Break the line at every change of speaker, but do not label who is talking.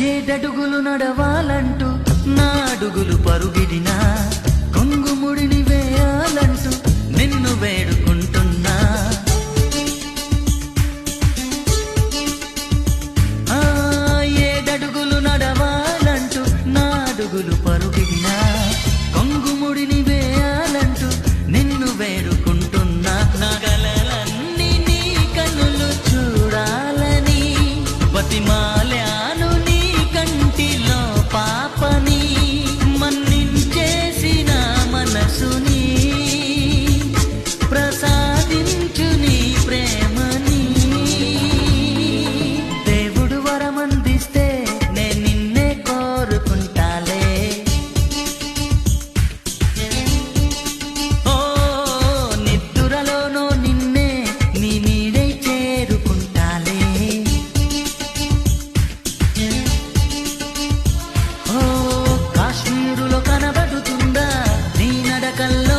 ఏడడుగులు నడవాలంటూ నాడుగులు పరుగిడినా కొంగుముడిని వేయాలంటూ నిన్ను వేడుకుంటున్నా ఏడడుగులు నడవాలంటూ నాడుగులు పరుగిడినా కొంగుముడిని వేయాలంటూ నిన్ను వేడుకుంటున్నా నగలన్నీ నీ కనులు చూడాలని బతిమాలాను నీ కంటిలో పాపని మన్నించేసిన మనసుని ప్రసాదించు నీ ప్రేమని దేవుడు వరమందిస్తే నే నిన్నే కోరుకుంటాలే ఓ నిద్దురలోనో నిన్నే నీ నీడై చేరుకుంటాలే ఓ కాశ్మీరులో కనబడుతుందా నీ నడకల్లో